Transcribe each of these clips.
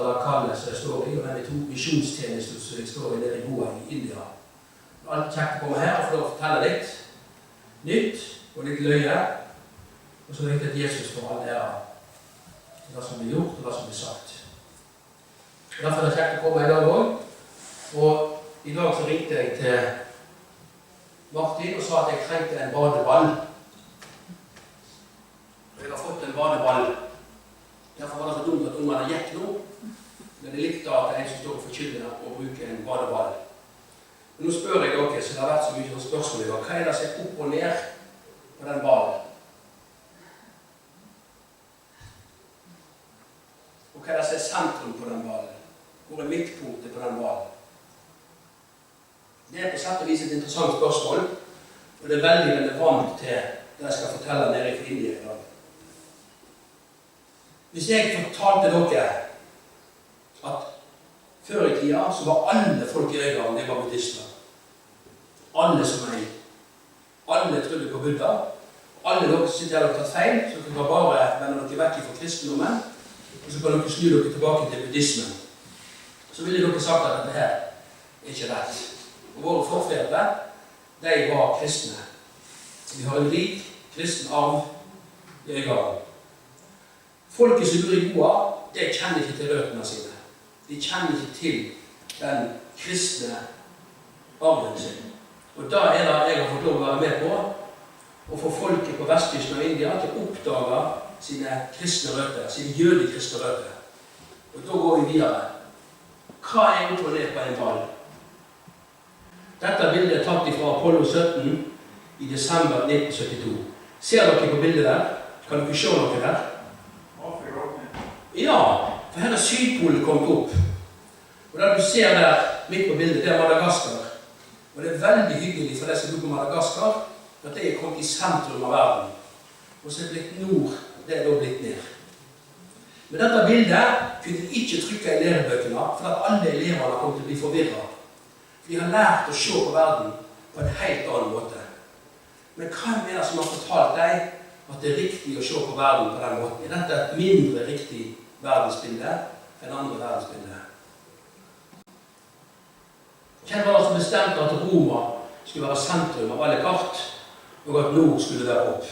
eller Kalle som jeg står i, og denne to misjonstjenester som jeg står i nede i Goa i India. Alt kjekt å komme her og få lov å fortelle litt nytt og litt løye, og så vet jeg at Jesus får all ære til det som blir gjort og det som blir sagt. Derfor er det kjekt å komme i dag også, og i dag så ringte jeg til Martin og sa at jeg trengte en badeball. Jeg har fått en badeball. Derfor var det så dumt at ungene gikk nå. Men det er litt da at en som står for kylden å bruke en badeball. Men nå spør jeg dere, så det har vært så mye spørsmål i dag. Hva er det som er opp og ned på den ballen? Og hva er det som er sentrum på den ballen? Hvor er midtpunktet på den ballen? Det er på sett og vis et interessant spørsmål, og det er veldig relevant til det jeg skal fortelle nede i India i dag. Hvis jeg fortalte dere at før i tida så var alle folk i Øygarden, de var buddhister. Alle som er i. Alle trodde på Buddha. Alle dere som sitter her og har tatt feil, så kan dere bare vende dere vekk fra kristendommen, og så kan dere snu dere tilbake til buddhismen. Så ville dere sagt at dette her er ikke rett. Og våre forfedre, de var kristne. Vi har en rik kristen arv i Øygarden. Folket som bor i Goa, de kjenner ikke til røttene sine. De kjenner ikke til den kristne arven sin. Og da er det jeg har fått lov å være med på, å få folket på vestkysten av India til å oppdage sine kristne røtter, sine jødekristne røtter. Og da går vi videre. Hva er opp og ned på en ball? Dette bildet er tatt fra Apollo 17 i desember 1972. Ser dere på bildet der? Kan dere se noe der? Ja, for her er Sydpolen kommet opp. Og det du ser der, midt på bildet, det er Madagaskar. Og det er veldig hyggelig for deg som bor på Madagaskar, at det er kommet i sentrum av verden. Og så er det blitt nord, det er da blitt ned. Men dette bildet kunne de ikke trykke i lærebøkene, for at alle eleverne kom til å bli forvirret. For de har lært å se på verden på en helt annen måte. Men hvem er det som har fortalt deg at det er riktig å se på verden på den måten? Er dette et mindre riktig verdensbilde enn andre verdensbilde? Hvem var det som bestemte at Roma skulle være sentrum av alle kart, og at nord skulle være opp?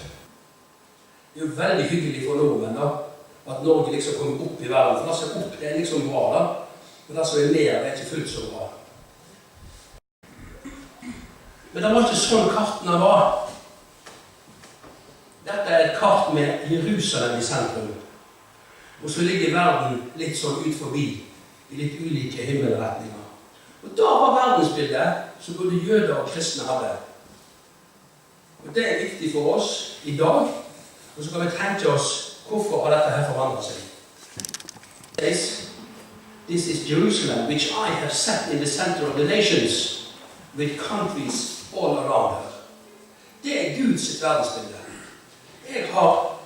Det er jo veldig hyggelig for nordmenn da, at Norge liksom kommer opp i verden, for det som er opp, det er liksom bra da, men det som er ned, det er ikke fullt så bra. Men det var ikke sånn kartene var. Dette er et kart med Jerusalem i sentrum. Og så ligger verden litt sånn ut forbi, i litt ulike himmelretninger. Og da var verdensbildet som både jøder og kristne hadde. Og det er viktig for oss i dag, og så kan vi tenke oss hvorfor har dette her forandret seg. This is Jerusalem, which I have set in the center of the nations, with countries all around her. Det er Guds verdensbilde. Jeg har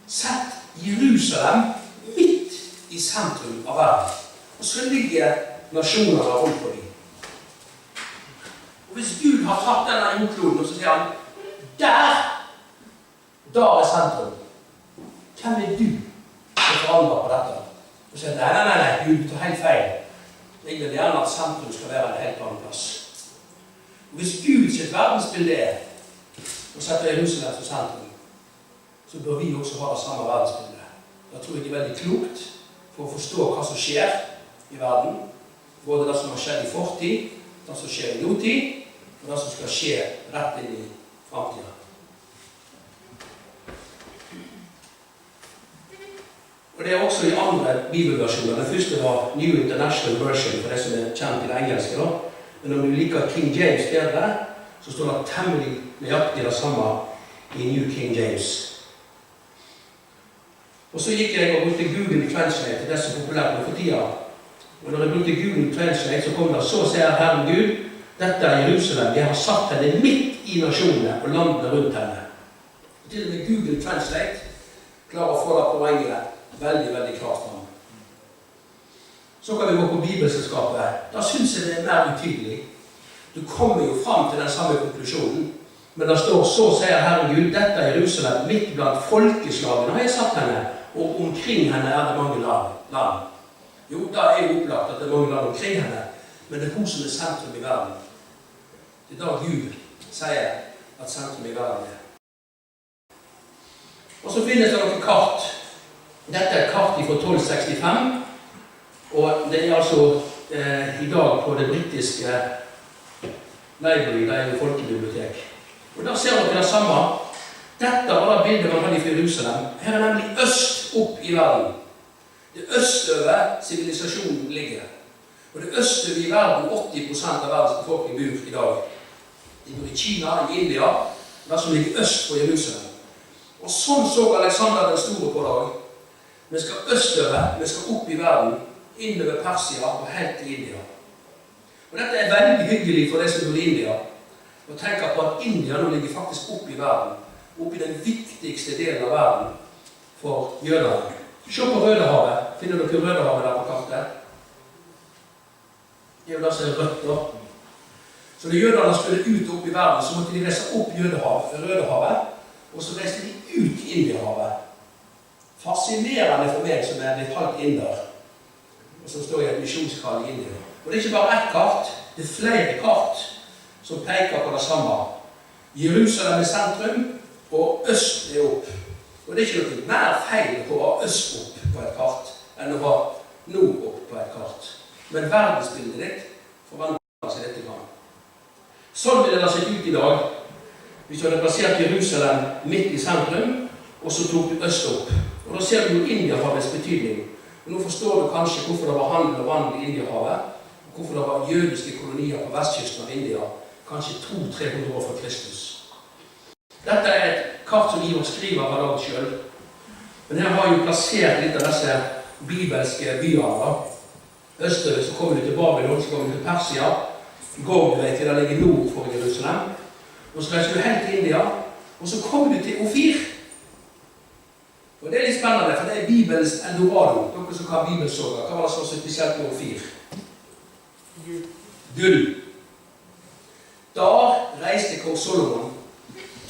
sett Jerusalem midt i sentrum av verden. Og så ligger nasjonene rundt på dem. Og hvis Gud har tatt denne jordkloden, og så sier han, der er sentrum. Hvem er du som forandrer på dette? Og så sier han, nei, Gud tar helt feil. Jeg vil gjerne at sentrum skal være en helt annen plass. Og hvis Guds verdensbilde er å sette Jerusalem som sentrum, så bør vi også ha det samme verdensbildet. Da tror jeg det er veldig klokt for å forstå hva som skjer i verden. Både det som har skjedd i fortid, det som skjer i nåtid, og det som skal skje rett inn i fremtiden. Og det er også i andre bibelversjoner. Den første var New International Version, for det som er kjent i det engelske da. Men om du liker King James bedre, så står det temmelig nøyaktig det samme i New King James. Og så gikk jeg og brukte Google Translate, det er så populært nå for tida. Og når jeg brukte Google Translate, så kom det, så sier Herren Gud, dette er Jerusalem, jeg har satt henne midt i nasjonene og landene rundt henne. Og til og med Google Translate klarer å få det poenget veldig, veldig klart fram. Så kan vi gå på Bibelselskapet. Da synes jeg det er mer utydelig. Du kommer jo fram til den samme konklusjonen, men det står, så sier Herren Gud, dette er Jerusalem, midt blant folkeslagene har jeg satt henne, og omkring henne er det mange land. Jo, da er jo opplagt at det er mange land omkring henne, men det er hun som er sentrum i verden. Det er da Gud sier at sentrum i verden er. Og så finnes det noen kart. Dette er et kart fra 1265, og det er altså i dag på det britiske Library, det er jo folkebibliotek. Og da ser dere det samme. Dette var det bildet man hadde i Jerusalem. Her er nemlig øst opp i verden. Det østøver sivilisasjonen ligger. Og det østøver i verden 80% av verdens befolkning bor i dag. De bor i Kina, i India, det som ligger øst på Jerusalem. Og sånn så Alexander den store på dag. Vi skal østover, vi skal opp i verden, innover Persia og helt til India. Og dette er veldig hyggelig for de som bor i India, å tenke på at India nå ligger faktisk opp i verden, opp i den viktigste delen av verden for jødene. Se på Rødehavet. Finner dere Rødehavet der på kartet? Det er jo det som er rødt da. Så når jødene skulle ut opp i verden, så måtte de reise opp Rødehavet, og så reiste de ut Indiahavet. Fascinerende for meg som er litt halvt inder, og som står i et misjonskall i India. Og det er ikke bare ett kart, det er flere kart som peker på det samme. Jerusalem er sentrum, og øst er opp. Og det er ikke noe mer feil på å ha øst opp på et kart, enn å ha nord opp på et kart. Men verdensbildet ditt forandrer seg dette gang. Sånn vil det ha sett ut i dag, hvis du hadde plassert Jerusalem midt i sentrum, og så tok du øst opp. Og da ser du jo Indiahavets betydning. Og nå forstår du kanskje hvorfor det var handel og vandel i Indiahavet, og hvorfor det var jødiske kolonier på vestkysten av India, kanskje 200-300 år fra Kristus. Dette er et kart som Ivar skriver av lag selv. Men her har jo plassert litt av disse bibelske byene. Østover så kommer du til Babylon, så kommer du til Persia. Går du til det ligger nord for Jerusalem. Og så reiser du helt til India, og så kommer du til Ofir. Og det er litt spennende, for det er Bibelens Eldorado. Dere som kan bibelsåger, hva var det så spesielt med Ofir? Gull. Da reiste kong Solomon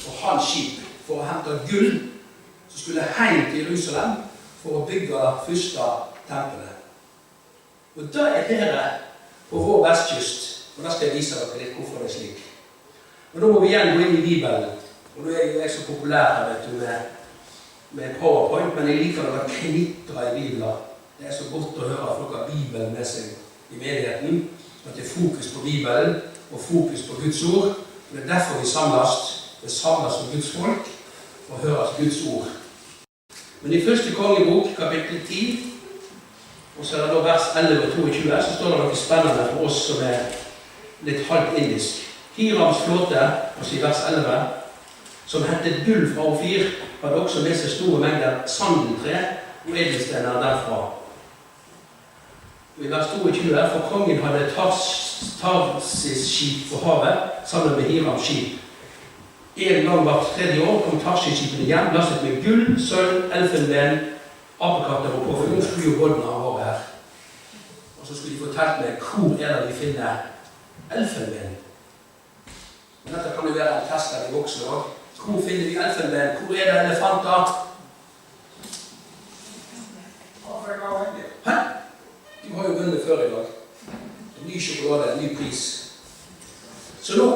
og hans skip for å hente gull, som skulle hjem til Jerusalem for å bygge det første tempelet. Og da er dere på vår vestkyst, og da skal jeg vise dere litt hvorfor det er slik. Og da må vi igjen gå inn i Bibelen, og nå er jeg så populær her, vet du, med PowerPoint, men jeg liker å knitre i Bibelen. Det er så godt å høre at folk har Bibelen med seg i menigheten, at det er fokus på Bibelen og fokus på Guds ord. Og det er derfor vi samles som Guds folk og hører Guds ord. Men i første kongebok, kapittel 10, og så er det da vers 11 og 22, så står det noe spennende for oss som er litt halvt indisk. Hirams flåte, altså i vers 11, som hentet gull fra Ofir, hadde også med seg store mengder sandeltre og edelstener derfra. I vers 22, for kongen hadde Tarsis-skip på havet sammen med Hirams skip. En gang hvert tredje år kom Tarsis-skipene hjem, lastet med gull, sølv, elfenben, apekatter og påfyll. Nå skulle jo bådene ha vært her. Og så skulle de fortelle meg hvor er det vi finner elfenben. Men dette kan jo være en test der i voksen også. Hvor finner vi elfenben? Hvor er det elefanter? Hæ? Du har jo vunnet før i dag. En ny sjokolade, en ny pris. Så nå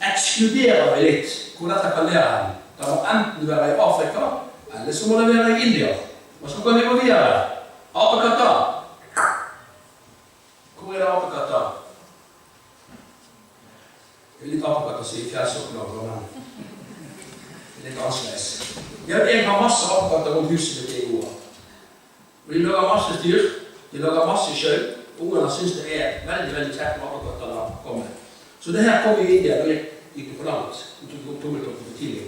ekskluderer vi litt hvor dette kan være hen. Det må enten være i Afrika, eller så må det være i India. Og så kan vi gå videre. Apekatter. Hvor er det apekatter? Det er litt apekatter som i fjellsokkelager, men det er litt annerledes. Jeg har masse apekatter rundt huset mitt i går. Og de lager masse styr, de lager masse sjøl. Ungene synes det er veldig, veldig kjekt når apekatterne kommer. Så det her kom i India, da gikk det for langt. Vi tok tommeltoppen for tidlig.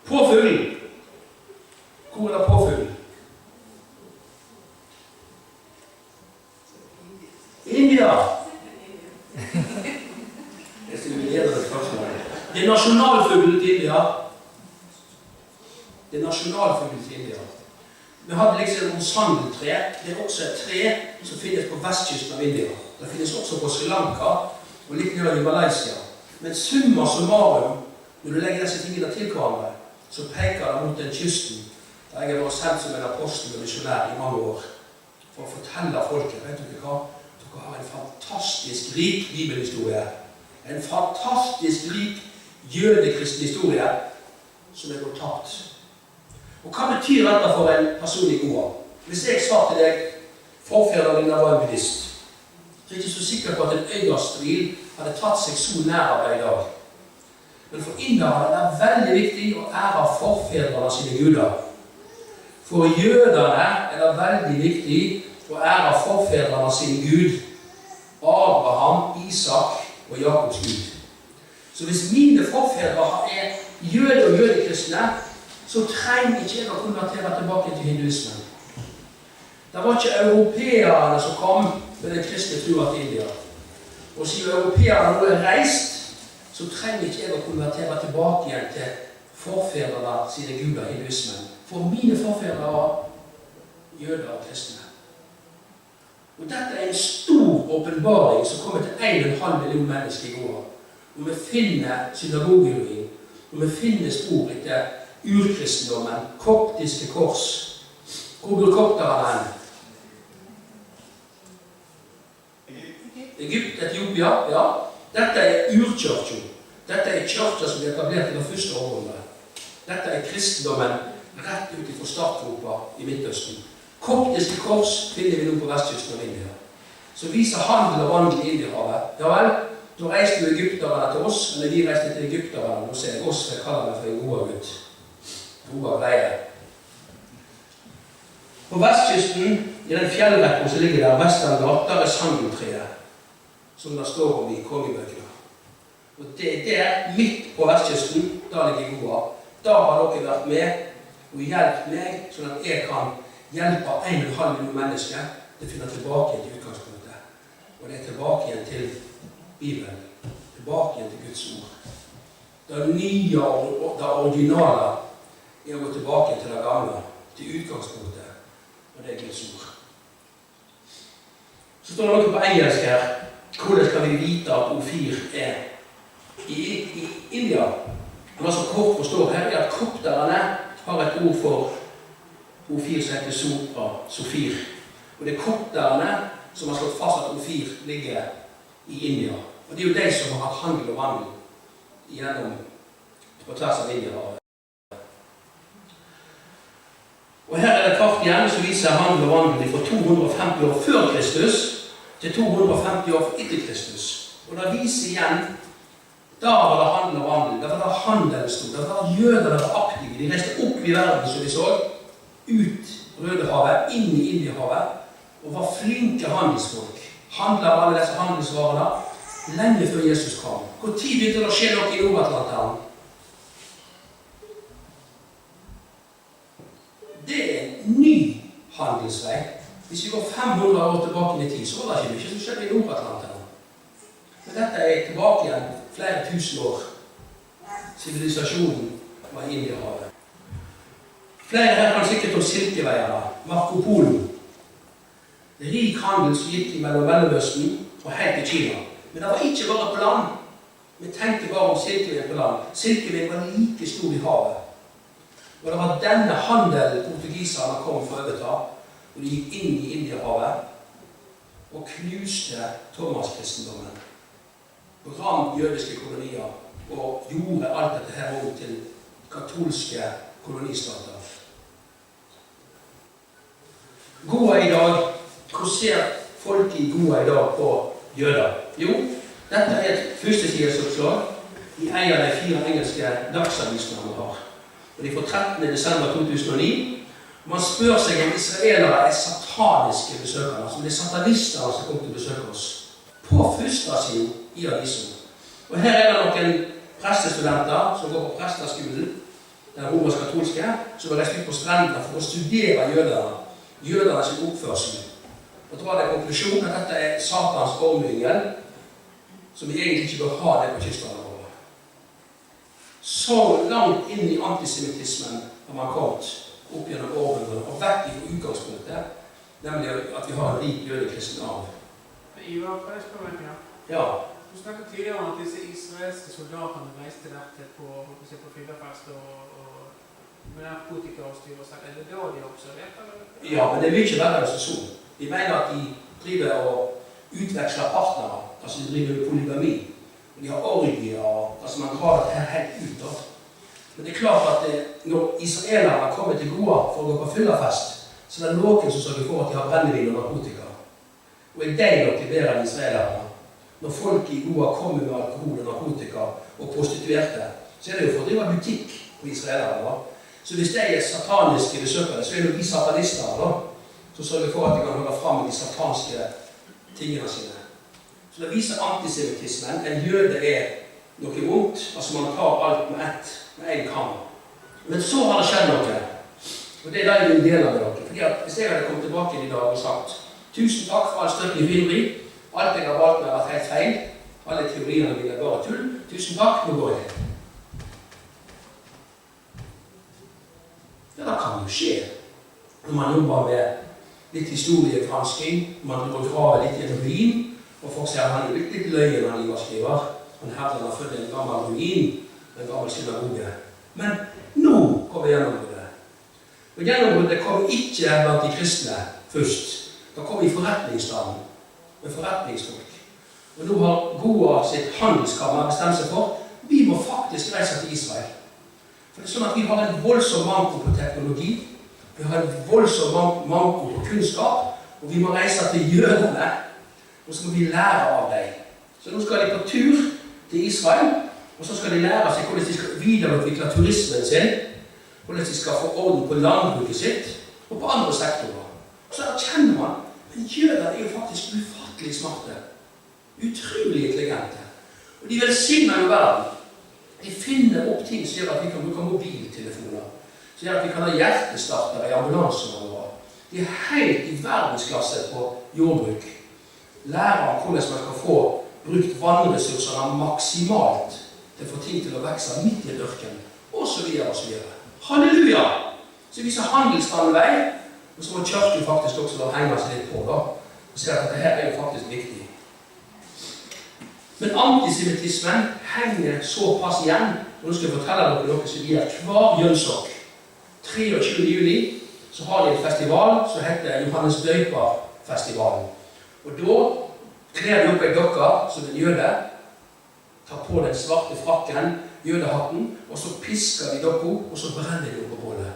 Påfugl. Hvor er det påfugl? India. Jeg skal lede det spørsmålet. Det er nasjonalfuglen til India. Det er nasjonalfuglen til India. Vi hadde liksom en sandeltre. Det er også et tre som finnes på vestkysten av India. Det finnes også på Sri Lanka og litt nede i Malaysia. Men summa summarum, når du legger disse tingene til hverandre, så peker det mot den kysten der jeg har vært sendt som en apostel og misjonær i mange år. for å fortelle folket, vet dere hva? Dere har en fantastisk rik bibelhistorie. En fantastisk rik jødekristen historie som er gått tapt. Og hva betyr dette for en person i Goa? Hvis jeg sa til deg, forfedrene dine var en buddhist, så er jeg ikke så sikker på at en øyastrid hadde tatt seg så nær av deg i dag. Men for inderne er det veldig viktig å ære forfedrene sine guder. For jødene er det veldig viktig å ære forfedrene sine Gud, Abraham, Isak og Jakobs Gud. Så hvis mine forfedre er jøde og jødekristne, så trenger ikke jeg å konvertere tilbake til hinduismen. Det var ikke europeerne som kom med den kristne trua til India. Og siden europeerne nå er reist, så trenger ikke jeg å konvertere tilbake igjen til forfedrene sine guder i hinduismen. For mine forfedre var jøder og kristne. Og dette er en stor åpenbaring som kommer til 1,5 million mennesker i Goa. Og vi finner synagogeruin, og vi finner spor etter urkristendommen, koptiske kors. Hvor går kopterne hen? Egypt, Etiopia, ja. Dette er urkirken. Dette er kirken som ble etablert i det første århundret. Dette er kristendommen rett ut fra startgropa i Midtøsten. Koptiske kors finner vi nå på vestkysten av India. Så viser handel og vandel i Indiahavet. Ja vel, da reiste jo egypterne til oss, eller vi reiste til egypterne. Nå ser jeg oss, jeg kaller meg for en god gutt. Gode greier. På vestkysten, i den fjellrekken som ligger der, Vesterngat, der er sandeltreet, som det står om i kongebøkene. Og det er der, midt på vestkysten, der ligger Goa. Da har dere vært med og hjulpet meg, sånn at jeg kan hjelpe 1,5 million mennesker til å finne tilbake til utgangspunktet. Og det er tilbake igjen til Bibelen, tilbake igjen til Guds ord. Det nye og det originale er å gå tilbake til det gamle, til utgangspunktet, og det er Guds ord. Så står det noe på engelsk her. Hvordan kan vi vite at Ofir er i India? Det som kort forstår her er at kopterne har et ord for Ofir som heter Sopra, Sofir. Og det er kopterne som har slått fast at Ofir ligger i India. Og det er jo de som har hatt handel og vandel gjennom på tvers av India. Og her er det kart igjen som viser handel og vandel fra 250 år før Kristus til 250 år etter Kristus. Og det viser igjen, da var det handel og vandel, da var det handelen stod, da var det jøderne var aktive. De reiste opp i verden, som vi så, ut Rødehavet, inn i Indiahavet, og var flinke handelsfolk. Handlet alle disse handelsvarene lenge før Jesus kom. Hvor tid begynte det å skje noe i Nord-Atlanteren? Det er en ny handelsvei. Hvis vi går 500 år tilbake i tid, så var det ikke mye som skjedde i Nord-Atlanteren. Men dette er tilbake igjen flere tusen år. Sivilisasjonen var i Indiahavet. Flere her kan sikkert om silkeveierne, Marco Polo. Rik handel som gikk mellom Mellomøsten og helt til Kina. Men det var ikke bare på land. Vi tenkte bare om silkeveien på land. Silkeveien var like stor i havet. Og det var denne handelen portugiserne kom for å overta, og de gikk inn i Indiahavet og knuste Thomas-kristendommen. Brant jødiske kolonier og gjorde alt dette her om til katolske kolonistater. Goa i dag, hvor ser folk i Goa i dag på jøder? Jo, dette er et førstesidesoppslag i en av de 4 engelske dagsavisene vi har. Og de får 13. desember 2009. Man spør seg om israelere er sataniske besøkere, altså det er satanister som kommer til å besøke oss. På første siden i avisen. Og her er det noen prestestudenter som går på presteskolen, den romersk-katolske, som har reist ut på strendene for å studere jødernes oppførsel. Og drar det konklusjonen at dette er Satans ormyngel, som vi egentlig ikke bør ha det på kystene våre. Så langt inn i antisemittismen har man kommet opp gjennom århundrene og vekk i utgangspunktet, nemlig at vi har en rik jødekristen arv. Ivar, kan jeg spørre meg? Ja. Du snakket tidligere om at disse israelske soldatene reiste der på fyrafest og med narkotika og styr og sånn. Er det da de observerte? Ja, men det er mye verre enn så. I De mener at de driver og utveksler partnere, altså de driver polygami. De har orgier, altså man drar dette helt ut da. Men det er klart at når israelerne kommer til Goa for å gå på fyllerfest, så er det noen som sørger for at de har brennevin og narkotika. Og er de nok bedre enn israelerne? Når folk i Goa kommer med alkohol og narkotika og prostituerte, så er det jo for å drive butikk på israelerne. Så hvis de er sataniske besøkere, så er det jo de satanister da, som sørger for at de kan holde frem med de satanske tingene sine. Så det viser antisemitismen. En jøde er noe vondt, altså man tar alt med en kam. Men så har det skjedd noe. Og det er det jeg vil dele med dere. Fordi at hvis jeg hadde kommet tilbake i dag og sagt 1000 takk for all støtte i filmeri, alt jeg har valgt med har vært helt feil, alle teoriene mine er bare tull, 1000 takk, nå går jeg. Det da kan jo skje når man jobber med litt historiegransking, man går fra litt gjennom ruin, og folk sier han er litt løyen han Ivar skriver. Han hevder han har født en gammel ruin, en gammel synagoge. Men nå kommer gjennombruddet. Og gjennombruddet kom ikke blant de kristne først. Det kom i forretningsstanden, med forretningsfolk. Og nå har Goa sitt handelskammer bestemt seg for vi må faktisk reise til Israel. For det er sånn at vi har en voldsom manko på teknologi, vi har en voldsom manko på kunnskap, og vi må reise til jødene, og så må vi lære av dem. Så nå skal de på tur til Israel, og så skal de lære seg hvordan de skal videreutvikle turismen sin, hvordan de skal få orden på landbruket sitt, og på andre sektorer. Så erkjenner man, men jøder er jo faktisk ufattelig smarte, utrolig intelligente. Og de velsigner jo verden. De finner opp ting som gjør at vi kan bruke mobiltelefoner, som gjør at vi kan ha hjertestartere i ambulansene våre. De er helt i verdensklasse på jordbruk. Lærer om hvordan man skal få brukt vannressursene maksimalt til å få ting til å vekse midt i en ørken, og så videre og så videre. Halleluja! Så viser handelsstanden vei, og så må kirken faktisk også henge seg litt på da, og se at dette er jo faktisk viktig. Men antisemitismen henger såpass igjen, og nå skal jeg fortelle dere noe som de er hver Jønsok. 23. juli så har de en festival som heter Johannes Døyper-festivalen. Og da kler de opp en dokke som en jøde, tar på den svarte frakken, jødehatten, og så pisker de dokka, og så brenner de opp på bålet.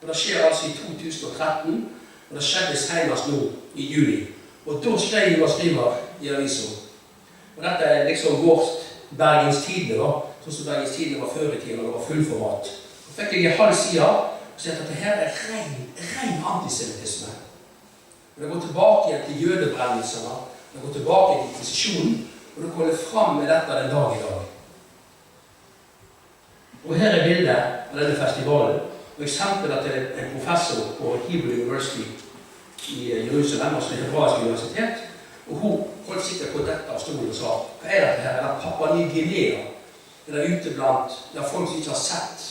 Og det skjer altså i 2013, og det skjedde senest nå i juli. Og da skrev jeg og skriver i avisen. Og dette er liksom vårt Bergens Tidende da, sånn som Bergens Tidende var før i tiden, og det var fullformat. Så fikk jeg i halv side, og sier at dette her er ren antisemitisme. Det går tilbake igjen til jødebrennelsene, det går tilbake til inkvisisjonen, og det kommer frem med dette den dag i dag. Og her er bildet av denne festivalen. Og eksempel at det er en professor på Hebrew University i Jerusalem, altså det hebraiske universitet, og hun holdt sikkert på dette av stolen og sa, hva er dette her? Er det Papua Ny Guinea? Er det ute blant der folk som ikke har sett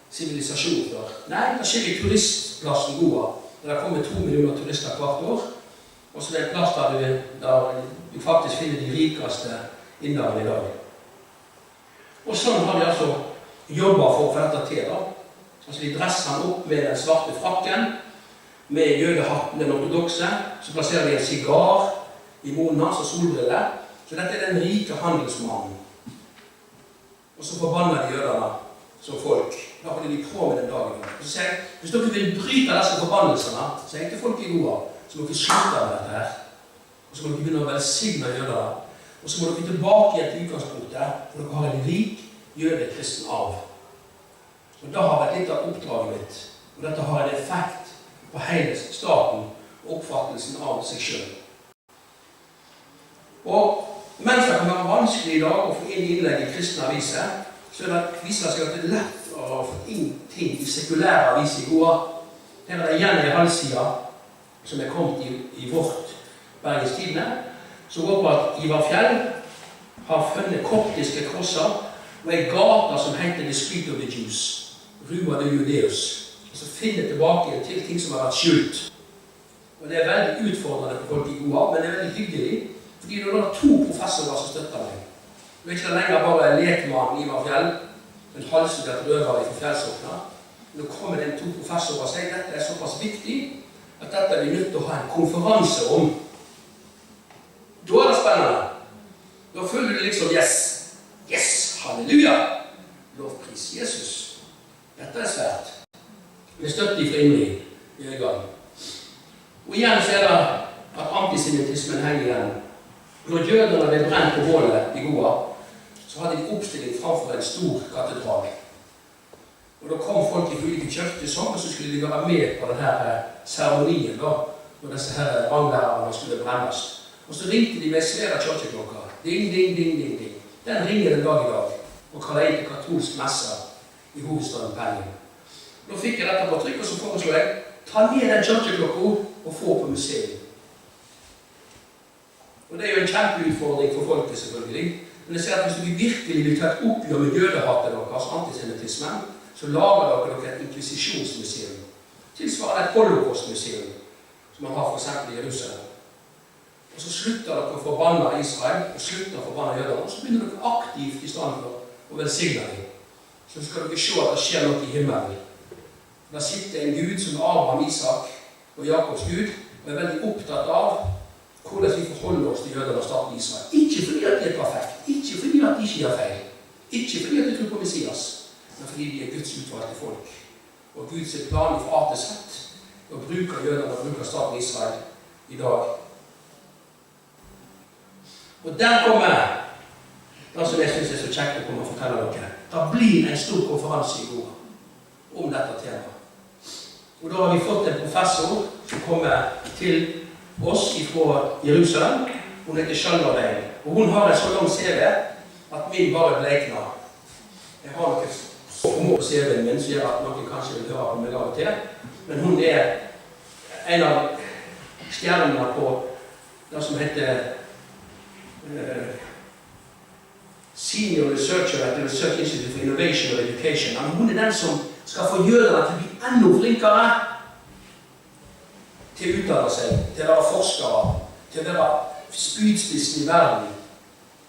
sivilisasjon før? Nei, det skjer i turistplassen Goa, der det kommer 2 millioner turister hvert år, og så det er en plass der du faktisk finner de rikeste inderne i dag. Og sånn har de altså jobbet for å få dette til da. Altså de dresser han opp med den svarte frakken, med jødehatten, den ortodokse, så plasserer de en sigar i munnen hans og solbriller. Så dette er den rike handelsmannen. Og så forbanner de jøderne som folk. Da holder de på med den dagen. Og så sier jeg, hvis dere vil bryte disse forbannelsene, så er ikke folk i Goa, så må dere slutte med dette her. Og så må dere begynne å velsigne jøderne. Og så må dere tilbake igjen til utgangspunktet, for dere har en rik jødekristen arv. Og da har vært litt av oppdraget mitt, og dette har en effekt på hele staten og oppfattelsen av seg selv. Og mens det kan være vanskelig i dag å få inn innlegg i kristne aviser, så viser det seg at det er lett å få inn ting i sekulære aviser i Goa. Her er det igjen en halvsida som er kommet i vårt Bergens Tidende, som går på at Ivar Fjell har funnet koptiske krosser og en gata som heter The Street of the Jews, Rua de Judeus, og så finner tilbake til ting som har vært skjult. Og det er veldig utfordrende for folk i Goa, men det er veldig hyggelig, fordi det er 2 professorer som støtter meg. Det er ikke lenger bare lekmann Ivar Fjell, en halvstudert røver i Fjellsåkna. Nå kommer det 2 professorer og sier at dette er såpass viktig at dette er vi nødt til å ha en konferanse om. Da er det spennende. Da føler du liksom, yes, halleluja, lovpris Jesus. Dette er svært. Vi støtter de fra inni i øynene. Og igjen så er det at antisemitismen henger igjen. Når jødene ble brent på bålet i Goa, så hadde de oppstilling framfor en stor katedral. Og da kom folk i ulike kirker sammen, og så skulle de være med på denne seremonien da, når disse her ranglærerne skulle brennes. Og så ringte de med svære kirkeklokka. Ding, ding, ding, ding, ding. Den ringer den dag i dag, og kaller inn til katolsk messe i hovedstaden Penning. Nå fikk jeg dette på trykk, og så foreslår jeg, ta ned den kirkeklokka og få på museet. Og det er jo en kjempeutfordring for folket selvfølgelig. Men jeg ser at hvis du virkelig vil ta et oppgjør med jødehatet deres, antisemitismen, så lager dere et inkvisisjonsmuseum. Tilsvarende et holocaustmuseum, som man har for eksempel i Jerusalem. Og så slutter dere å forbanne Israel, og slutter å forbanne jødene, og så begynner dere aktivt i stedet for å velsigne dem. Så skal dere se at det skjer noe i himmelen. Der sitter en Gud som er Abraham, Isak og Jakobs Gud, og er veldig opptatt av hvordan vi forholder oss til jødene og staten Israel. Ikke fordi at de er perfekt, ikke fordi at de ikke gjør feil, ikke fordi at de tror på Messias, men fordi de er Guds utvalgte folk. Og Guds plan fra A til Z, og bruker jødene og bruker staten Israel i dag. Og der kommer det som jeg synes er så kjekt å komme og fortelle dere. Det blir en stor konferanse i Goa om dette temaet. Og da har vi fått en professor som kommer til oss fra Jerusalem. Hun heter Shalvarein. Og hun har en så lang CV at min bare bleikner. Jeg har noen små på CV-en min, så gjør at noen kanskje vil høre på meg av og til. Men hun er en av stjernene på det som heter Senior Researcher at the Research Institute for Innovation and Education. Men hun er den som skal få jødene til å bli enda flinkere til å utdanne seg, til å være forskere, til å være spydspissen i verden.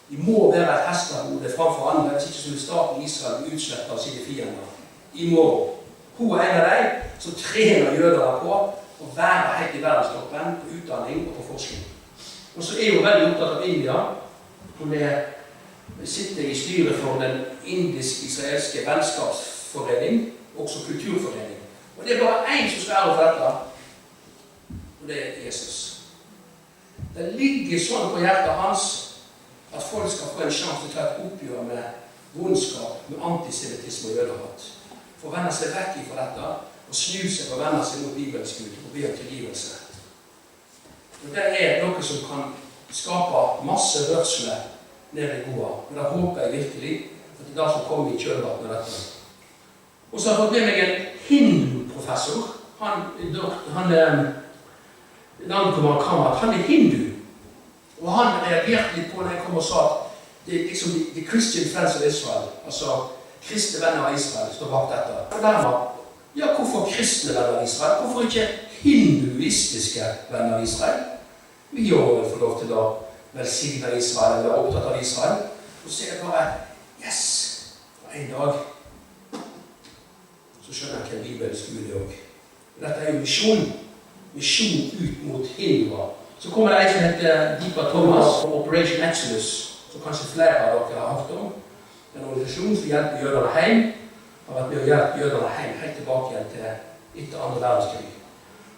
De må være et hestehode framfor andre, hvis ikke så vil staten Israel utslette av sine fiender. I morgen. Hun er en av de som trener jødene på å være helt i verdenstoppen på utdanning og på forskning. Og så er hun veldig opptatt av India. Hun sitter i styret for den indisk-israelske vennskapsforening, også kulturforening. Og det er bare én som skal ære for dette, og det er Jesus. Det ligger sånn på hjertet hans at folk skal få en sjanse til å ta et oppgjør med vondskap, med antisemitisme og jødehat. For å vende seg vekk fra dette, og snu seg og vende seg mot Bibelens Gud, og be om tilgivelse. Og det er noe som kan skape masse rørsle nede i Goa. Men da håper jeg virkelig at det er det som kommer i kjølvannet med dette. Og så har jeg fått med meg en hindu-professor. Han er hindu. Og han reagerte litt på når jeg kom og sa at det er liksom the Christian Friends of Israel, altså kristne venner av Israel, står bak dette. Og dermed, ja, hvorfor kristne venner av Israel? Hvorfor ikke hinduistiske venner av Israel? Vi gjør vel få lov til å velsigne Israel, eller være opptatt av Israel. Og så er det bare, yes, for en dag, så skjønner jeg hva Bibelens Gud er også. Dette er jo misjon. Misjon ut mot hinduer. Så kommer det en som heter Deepa Thomas fra Operation Exodus, som kanskje flere av dere har hørt om. En organisasjon som hjelper jødene hjem, har vært med å hjelpe jødene hjem helt tilbake igjen til etter andre verdenskrig.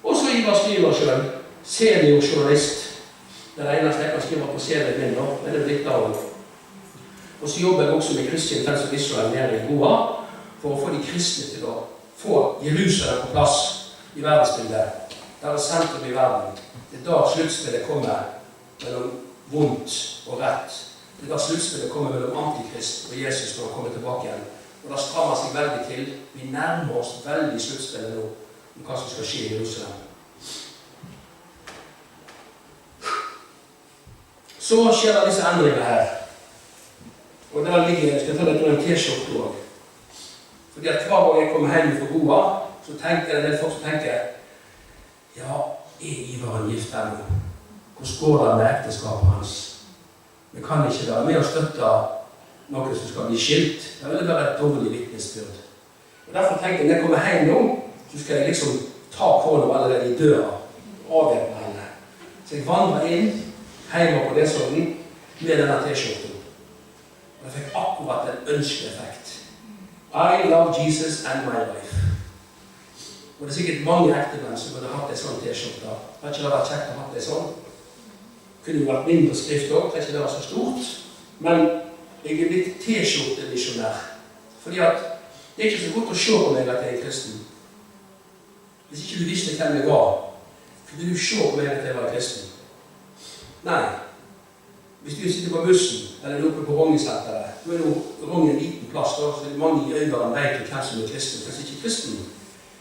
Og så Ivar skriver selv, seniorjournalist. Det er det eneste jeg kan skrive på CV-en min nå, men det er litt av. Og så jobber jeg også med Christian Friends of Israel nede i Goa, for å få de kristne til å få Jerusalem på plass i verdensbildet. Det er sentrum i verden. Det er da sluttspillet kommer mellom vondt og rett. Det er da sluttspillet kommer mellom antikrist og Jesus når han kommer tilbake igjen. Og da strammer seg veldig til. Vi nærmer oss veldig sluttspillet nå om hva som skal skje i Jerusalem. Så skjer det disse endringene her. Og der ligger, jeg skal ta litt en t-skjorte også. Fordi at hver gang jeg kommer hjem fra Goa, så tenker jeg, det er folk som tenker, ja, er Ivar en gift her nå? Hvordan går det med ekteskapet hans? Vi kan ikke være med å støtte noen som skal bli skilt. Det vil være et dårlig vitnesbyrd. Og derfor tenker jeg, når jeg kommer hjem nå, så skal jeg liksom ta kona allerede i døra avvæpne henne. Så jeg vandret inn hjemme på Nesodden med denne t-skjorten. Og jeg fikk akkurat en ønsket effekt. I love Jesus and my life. Og det er sikkert mange ektemenn som hadde hatt en sånn t-skjorte. Har ikke det vært kjekt å ha det sånn? Kunne jo vært mindre skrift også, kanskje det var så stort. Men jeg er blitt t-skjorte-misjonær. Fordi at det er ikke så godt å se på meg at jeg er kristen. Hvis ikke du visste hvem jeg var, kunne du se på meg at jeg var kristen. Nei. Hvis du sitter på bussen, eller oppe på Rognesenteret, så er det Rogn en liten plass, da, så mange i Øygarden vet jo hvem som er kristen, kanskje ikke kristen.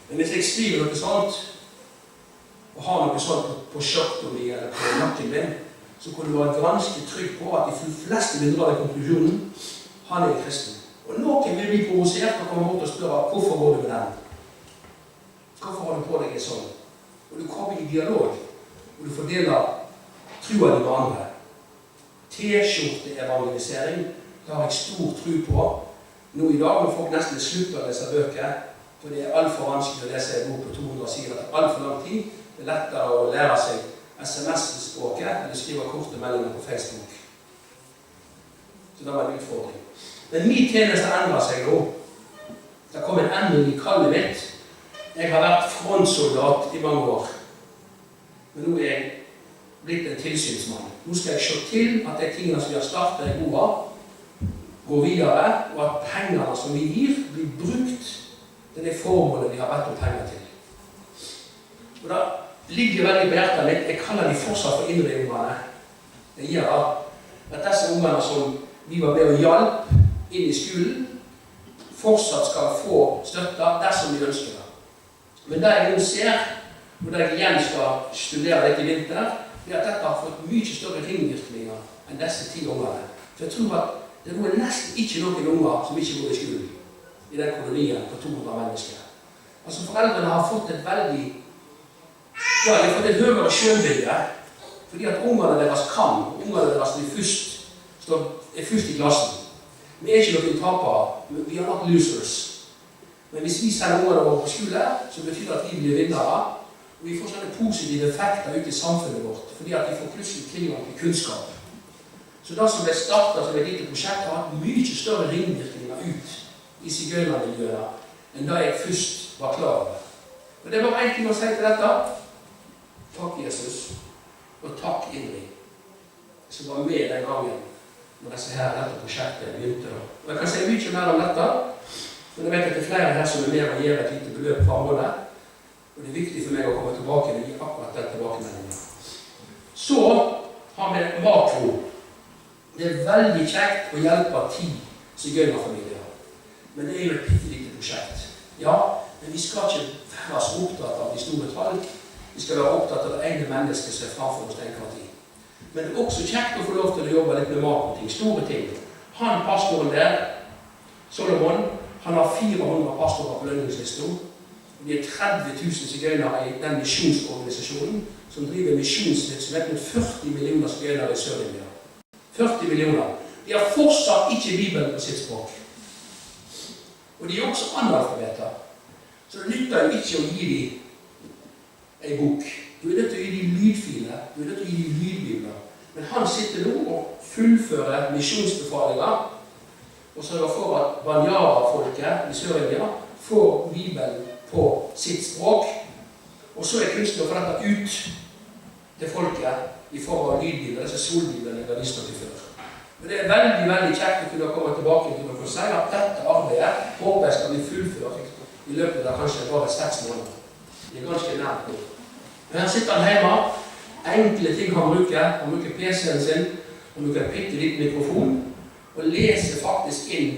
Men hvis jeg skriver noe sånt, og har noe sånt på skjorten min eller på nakken min, så kunne du være ganske trygg på at de fleste vil dra den konklusjonen, han er kristen. Og noen vil bli provosert og komme bort og spørre, hvorfor går du med den? Hvorfor har du på deg en sånn? Og du kommer i dialog, og du fordeler troen med andre. T-skjorte-evangelisering, det har jeg stor tro på. Nå i dag, når folk nesten slutter å lese bøker, for det er alt for vanskelig å lese en bok på 200 sider til alt for lang tid. Det er lettere å lære seg SMS-språket eller skrive korte meldinger på Facebook. Så det var en utfordring. Men min tjeneste endrer seg nå. Det kom en endring i kallet mitt. Jeg har vært frontsoldat i mange år. Men nå er jeg blitt en tilsynsmann. Nå skal jeg se til at de tingene som vi har startet i gode, går videre, og at pengene som vi gir, blir brukt til det formålet vi har bedt om penger til. Og da ligger veldig på hjertet mitt. Jeg kaller de fortsatt for indre ungene. Det gjør at disse ungene som vi var med og hjalp inn i skolen, fortsatt skal få støtte dersom vi ønsker det. Men det jeg nå ser, og det jeg igjen skal studere dette i vinter, er at dette har fått mye større ringvirkninger enn disse 10 ungene. For jeg tror at det er nesten ikke noen unger som ikke går i skolen i den kolonien på 200 mennesker. Altså foreldrene har fått et veldig, de har fått et høyere selvbilde, fordi at ungene deres kan, ungene deres er først i klassen. Vi er ikke noen tapere, vi er not losers. Men hvis vi sender ungene våre på skole, så betyr det at vi blir vinnere, og vi får sånne positive effekter ut i samfunnet vårt, fordi at vi får plutselig tilgang til kunnskap. Så det som ble startet som et lite prosjekt har hatt mye større ringvirkninger ut i sigøynermiljøene enn da jeg først var klar over. Og det er bare en ting å si til dette. Takk Jesus, og takk Ingrid, som var med den gangen når dette prosjektet begynte. Og jeg kan si mye mer om dette, men jeg vet at det er flere her som er med og gir et lite beløp fra målet. Og det er viktig for meg å komme tilbake og gi akkurat den tilbakemeldingen. Så har vi makro. Det er veldig kjekt å hjelpe 10 sigøynerfamilier. Men det er jo et pittelite prosjekt. Ja, men vi skal ikke være så opptatt av de store tall. Vi skal være opptatt av det ene mennesket som er framfor oss til enhver tid. Men det er også kjekt å få lov til å jobbe litt med makroting, store ting. Han pastoren der, Solomon, han har 400 pastorer på lønningslisten. Det er 30 000 sigøynere i den misjonsorganisasjonen som driver misjonsvirksomhet med 40 millioner sigøynere i Sør-India. 40 millioner. De har fortsatt ikke Bibelen på sitt språk. Og de er også analfabeter. Så det nytter jo ikke å gi dem en bok. Du er nødt til å gi dem lydfiler, du er nødt til å gi dem lydbibler. Men han sitter nå og fullfører misjonsbefalinger og sørger for at Banyara-folket i Sør-India får Bibelen på sitt språk. Og så er kunsten å få dette ut til folket i form av lydbibler, disse solbiblene jeg har vist dere før. Men det er veldig, veldig kjekt å kunne komme tilbake til å si at dette arbeidet håper jeg skal bli fullført i løpet av kanskje bare 6 måneder. Det er ganske nært nå. Men her sitter han hjemme. Enkle ting han bruker. Han bruker PC-en sin, han bruker en pitteliten mikrofon, og leser faktisk inn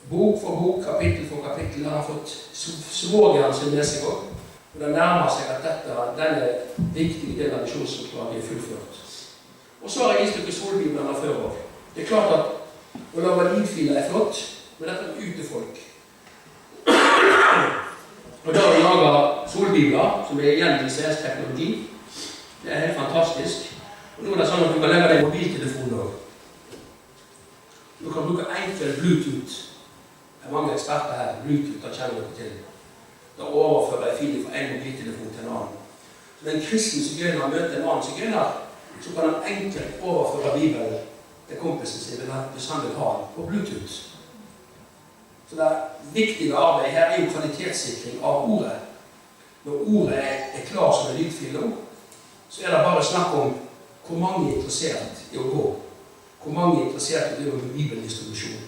bok for bok, kapittel for kapittel. Han har fått svågeren sin med seg også. Og det nærmer seg at denne viktige delen av misjonsoppdraget er fullført. Og så har jeg vist dere solbiblene før også. Det er klart at å lage lydfiler er flott, men dette er ute folk. Og da har vi laget solbibler, som er igjen ICS-teknologi. Det er helt fantastisk. Og nå er det sånn at du kan legge deg mobiltelefon også. Du kan bruke enkel Bluetooth. Det er mange eksperter her. Bluetooth, da kjenner dere til. Da overfører jeg filer fra en mobiltelefon til en annen. Så Når en kristen sigøyner møter en annen sigøyner, så kan han enkelt overføre Bibelen til kompisen sin hvis han vil ha den på Bluetooth. Så det viktige arbeidet her er jo kvalitetssikring av ordet. Når ordet er klar som en lydfil nå, så er det bare snakk om hvor mange er interessert i å gå. Hvor mange er interessert i å drive med bibeldistribusjon.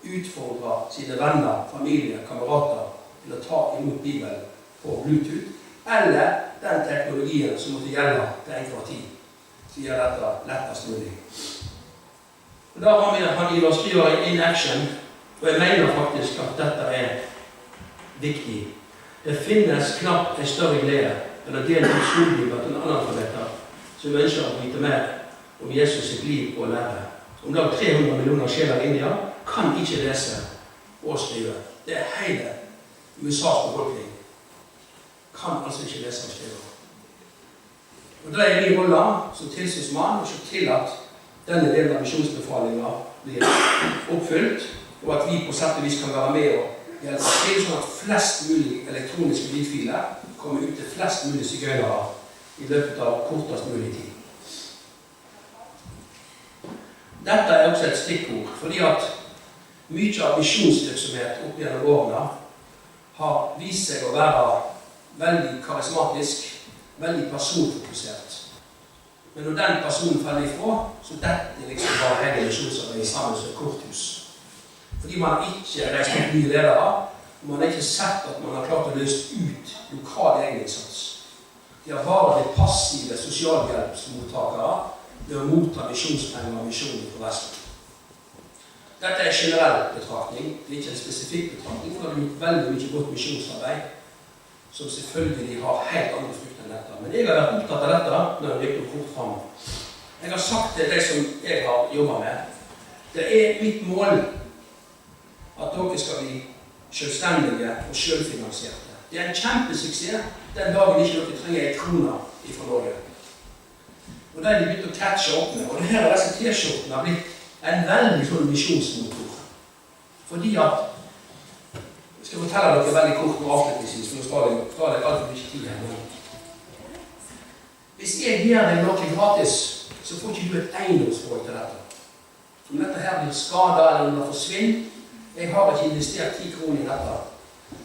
Utfordre sine venner, familie, kamerater til å ta imot Bibelen på Bluetooth, eller den teknologien som måtte gjelde til enhver tid. Så gjør dette lettest mulig. Og da har vi han Ivar skriver in action, og jeg mener faktisk at dette er viktig. Det finnes knapt en større glede enn å dele ut skolebibler til en analfabeter som ønsker å vite mer om Jesus sitt liv og lære. Om lag 300 millioner sjeler i India kan ikke lese og skrive. Det er hele USAs befolkning. Kan altså ikke lese og skrive. Og det er min rolle som tilsynsmann å se til at denne delen av misjonsbefalingen blir oppfylt, og at vi på sett og vis kan være med og hjelpe til sånn at flest mulig elektroniske lydfiler kommer ut til flest mulig sigøynere i løpet av kortest mulig tid. Dette er også et stikkord, fordi at mye av misjonsvirksomhet opp gjennom årene har vist seg å være veldig karismatisk, veldig personfokusert. Men når den personen faller ifra, så detter liksom bare hele misjonsarbeidet sammen som et korthus. Fordi man ikke reist opp nye ledere, og man har ikke sett at man har klart å løse ut lokal egeninnsats. De har bare blitt passive sosialhjelpsmottakere ved å motta misjonspenger og misjoner på Vesten. Dette er en generell betraktning, det er ikke en spesifikk betraktning, for det har gjort veldig mye godt misjonsarbeid, som selvfølgelig har helt andre frukter enn dette. Men jeg har vært opptatt av dette når jeg gikk fort frem. Jeg har sagt til de som jeg har jobbet med, det er mitt mål at dere skal bli selvstendige og selvfinansierte. Det er en kjempesuksess den dagen ikke dere trenger en krone fra Norge. Og da er de begynt å catche opp med, og det her disse t-skjortene har blitt en veldig sånn misjonsmotor. Fordi at, jeg skal fortelle dere veldig kort og avslutningsvis, for nå tar det altfor mye tid her. Hvis jeg gir deg noe gratis, så får ikke du et eiendomsforhold til dette. Om dette her blir skadet eller om det forsvinner, jeg har ikke investert 10 kroner i dette.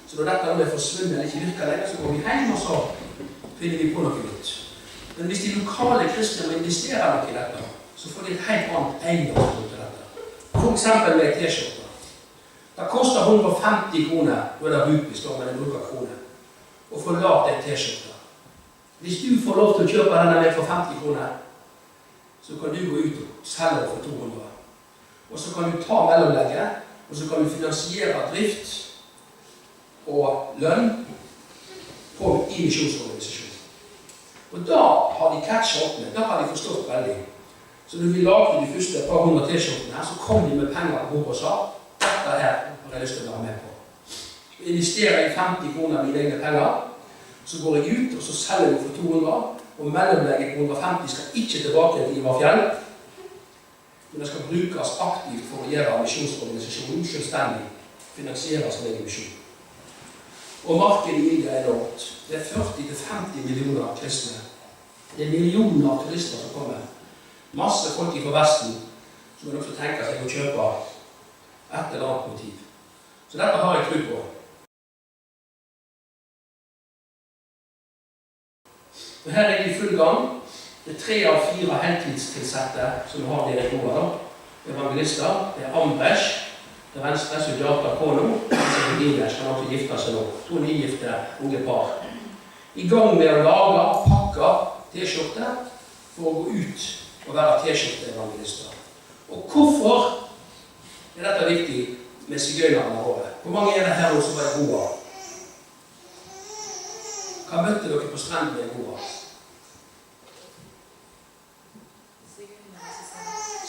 Så når dette er forsvunnet eller ikke virker lenger, så går vi hjem og så finner vi på noe nytt. Men hvis de lokale kristne må investere noe i dette, så får de et helt annet eiendomsforhold til dette. For eksempel med t-skjorter. Det koster 150 kroner, da er det rupis, men en bruker kroner, å få lagt en t-skjorte. Hvis du får lov til å kjøpe denne med for 50 kroner, så kan du gå ut og selge for 200. Og så kan du ta mellomlegget, og så kan du finansiere drift og lønn i misjonsorganisasjonen. Og da har de catchet opp med, da har de forstått veldig. Så når vi lagde de første par 100 t-skjortene her, så kom de med penger på bordet og sa, dette her har jeg lyst til å være med på. Så investerer jeg 50 kroner av mine egne penger, så går jeg ut, og så selger jeg for 200, og mellomlegget på 150 skal ikke tilbake til Ivar Fjell, men det skal brukes aktivt for å gjøre misjonsorganisasjonen selvstendig, finansiere sin egen misjon. Og markedet i India er enormt. Det er 40-50 millioner kristne. Det er millioner av turister som kommer. Masse folk fra Vesten som man også tenker seg å kjøpe et eller annet motiv. Så dette har jeg tro på. Og her er vi i full gang. Det er 3 av 4 heltidstilsette som har direktorer, evangelister. Det er Ambresh, til venstre, Sujata Kono, som Ginesh kan også gifte seg nå. 2 nygifte unge par. I gang med å lage, pakke t-skjorter for å gå ut og være t-skjorte-evangelister. Og hvorfor er dette viktig med sigøynerne våre? Hvor mange er det her som var i Goa? Hva møtte dere på strenden i Goa?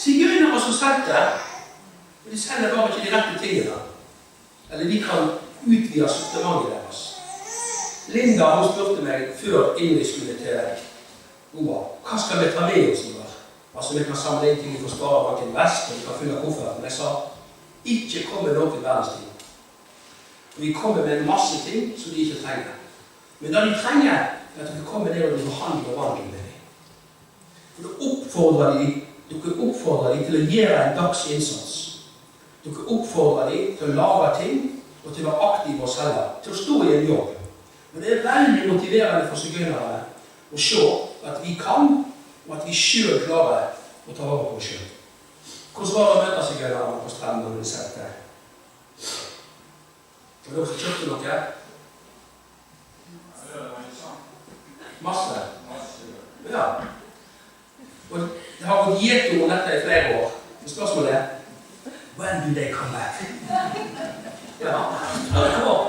Sigøynere som selgte, men de selger bare ikke de rette tingene. Eller de kan utvide sortimentet deres. Linda hun spurte meg før vi skulle til Goa. Hva skal vi ta med oss i år? Altså vi kan samle inn ting for Sparebanken Vest, og vi kan fylle kofferten. Men jeg sa, ikke kom med noen verdensting. Vi kommer med en masse ting som de ikke trenger. Men det de trenger, at dere kommer ned og behandler vandel med dem. For dere oppfordrer dem til å gjøre en dags innsats. Dere oppfordrer dem til å lage ting og til å være aktive og selge, til å stå i en jobb. Og det er veldig motiverende for sigøynere å se at vi kan, og at vi selv klarer å ta vare på oss selv. Hvordan var det å møte sigøynere på stranden når de sett det? Og dere som kjøpte noe? Masse. Ja. Og det har gått gjetord om dette i flere år. Men spørsmålet er, when do they come back? Ja, hvert år.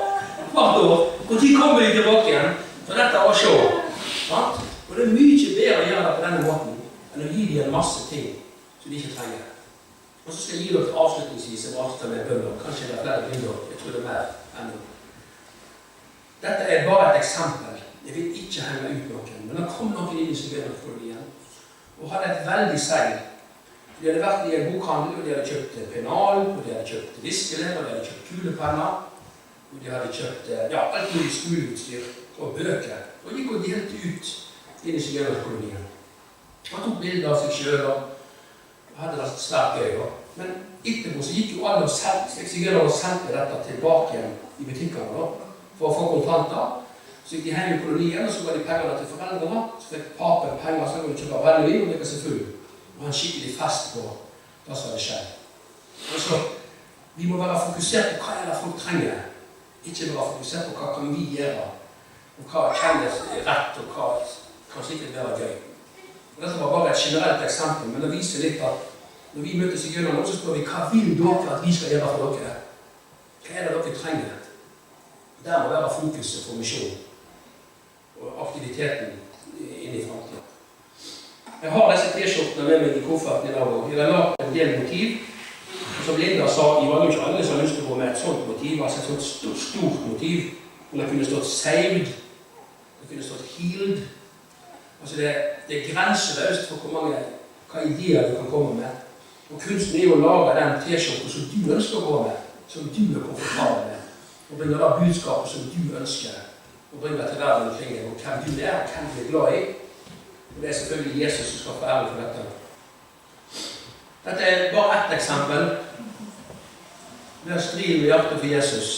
Hvor tid kommer de tilbake igjen? For dette var show. Og det er mye bedre å gjøre det på denne måten, enn å gi dem en masse ting som de ikke trenger. Og så skal jeg gi dere avslutningsvis en avtale med bønder. Kanskje det er flere bønder. Jeg tror det er mer enn noe. Dette er bare et eksempel. Jeg vil ikke henge ut noen. Men det kom noen inn i sigøynerkolonien og hadde et veldig seil. De hadde vært i en bokhandel, og de hadde kjøpt pennal, og de hadde kjøpt viskelær, og de hadde kjøpt kulepenner, og de hadde kjøpt alt mulig skoleutstyr og bøker, og gikk og delte ut inn i sigøynerkolonien. Han tok bilder av seg selv og hadde det svært gøy. Men etterpå så gikk jo alle sigøynere og sendte dette tilbake igjen i butikkene for å få kontanter. Så gikk de hjem i kolonien, og så ga de pengene til foreldrene. Så fikk papen penger, så kunne de kjøpe brennevin og drikke seg full. Og han skikkelig fest på hva som hadde skjedd. Altså, vi må være fokusert på hva er det folk trenger. Ikke være fokusert på hva kan vi gjøre, og hva kjennes rett, og hva kan sikkert være gøy. Og dette var bare et generelt eksempel, men det viser litt at når vi møter sigøynerne, så spør vi hva vil dere at vi skal gjøre for dere? Hva er det dere trenger? Der må være fokuset på misjon og aktiviteten inn i fremtiden. Jeg har disse t-skjortene med meg i kofferten i dag, og jeg har lagt en del motiv. Og som Linda sa, det var jo ikke alle som ønsket å gå med et sånt motiv, altså et sånt stort motiv. Og det kunne stått saved, det kunne stått healed. Altså det er grenseløst for hva ideer du kan komme med. Og kunsten er jo å lage den t-skjorten som du ønsker å gå med, som du er komfortabel med. Og bringe da budskapet som du ønsker, og bringe det til verden omkring deg, og hvem du er, og hvem du er glad i. Og det er selvfølgelig Jesus som skal få ære for dette. Dette er bare ett eksempel. Det er strid med hjertet for Jesus.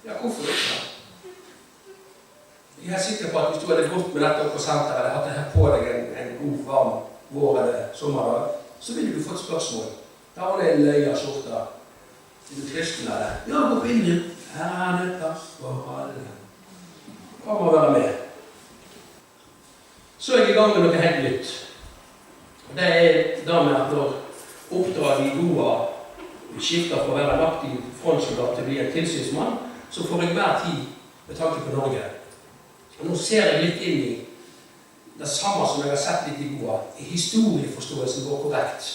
Ja, hvorfor ikke? Jeg er sikker på at hvis du hadde gått med dette opp på senteret, eller hatt det her på deg en god, varm vår- eller sommerdag, så ville du fått spørsmål. Da var det en løyerskjorte. Er du kristen av det? Ja, gå på inn. Her er det plass for alle. Hva må være med? Så er jeg i gang med noe helt nytt. Det er da med at når oppdraget i Goa skifter fra å være en aktiv frontsoldat til å bli en tilsynsmann, så får jeg mer tid med tanke på Norge. Og nå ser jeg litt inn i det samme som jeg har sett litt i Goa. Er historieforståelsen vår korrekt?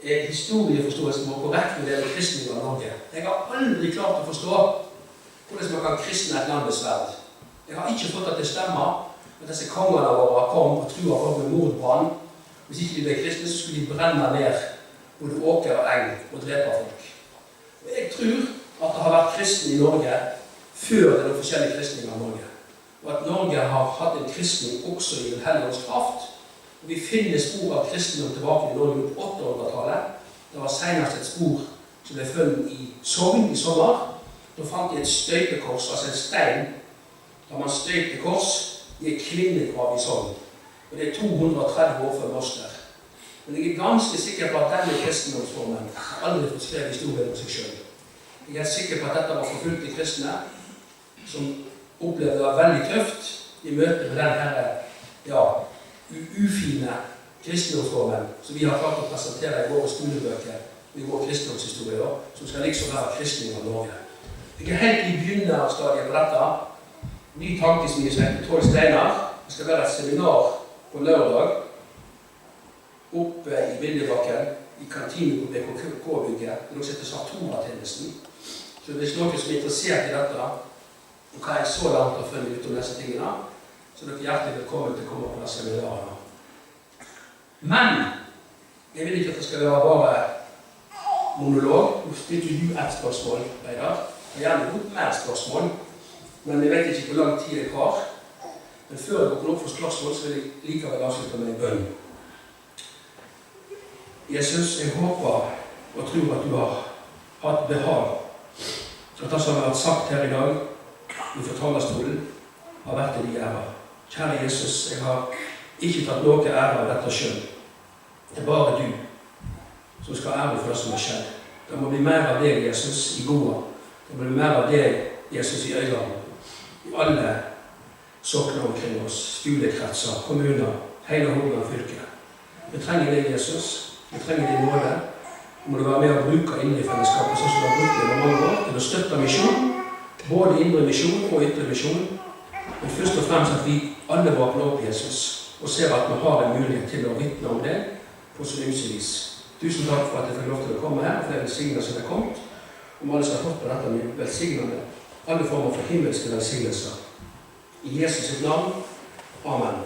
Er historieforståelsen vår korrekt når det gjelder kristning av Norge? Jeg har aldri klart å forstå hvordan man kan kristne et landets verd. Jeg har ikke fått det til å stemme at disse kongene våre kom og trua folk med mordbrann. Hvis ikke de ble kristne, så skulle de brenne ned både åker og eng og drepe folk. Og jeg tror at det har vært kristne i Norge før den offisielle kristningen av Norge. Og at Norge har hatt en kristning også i Den hellige ånds kraft. Og vi finner spor av kristendom tilbake i Norge på 800-tallet. Det var senest et spor som ble funnet i Sogn i sommer. Da fant de et støypekors, altså en stein, da man støypte kors i en kvinnegrav i Sogn. Og det er 230 år før Moster. Men jeg er ganske sikker på at denne kristendomsformen aldri fått skrevet historien om seg selv. Jeg er sikker på at dette var forfulgte kristne som opplevde det veldig tøft i møte med denne ufine kristendomsformen som vi har klart å presentere i våre skolebøker og i vår kristendomshistorie, som skal liksom være kristning av Norge. Jeg er helt i begynnerstadiet på dette. Ny tankesmie som heter 12 steiner. Det skal være et seminar på lørdag oppe i Vindebakken, i kantinen på BKK-bygget, det heter Sartora-tjenesten. Så hvis noen som er interessert i dette, og hva jeg så langt har funnet ut om disse tingene, så er dere hjertelig velkommen til å komme på det seminaret. Men jeg vil ikke at det skal være bare monolog. Nå stilte du et spørsmål, Reidar. Jeg har gjerne gjort mer spørsmål. Men jeg vet ikke hvor lang tid jeg har. Men før jeg går opp for spørsmål, så vil jeg likevel avslutte med en bønn. Jesus, jeg håper og tror at du har hatt behag. At det som har vært sagt her i dag, fra talerstolen, har vært til de ære. Kjære Jesus, jeg har ikke tatt noe ære av dette selv. Det er bare du som skal ære for det som har skjedd. Det må bli mer av deg, Jesus, i Goa. Det må bli mer av deg, Jesus, i Øyland. I alle sokner omkring oss, skolekretser, kommuner, hele Hordaland fylke. Vi trenger deg, Jesus. Vi trenger din nåde. Må du være med å bruke Indre-fellesskapet sånn som du har brukt det over mange år, til å støtte misjon, både indre misjon og ytre misjon. Men først og fremst at vi alle våkner opp, Jesus, og ser at vi har en mulighet til å vitne om det på så ymse vis. Tusen takk for at jeg fikk lov til å komme her, og for velsignelser som er kommet. Om alle skal hoppe dette med velsignende, alle former for himmelske velsignelser. I Jesus sitt navn. Amen.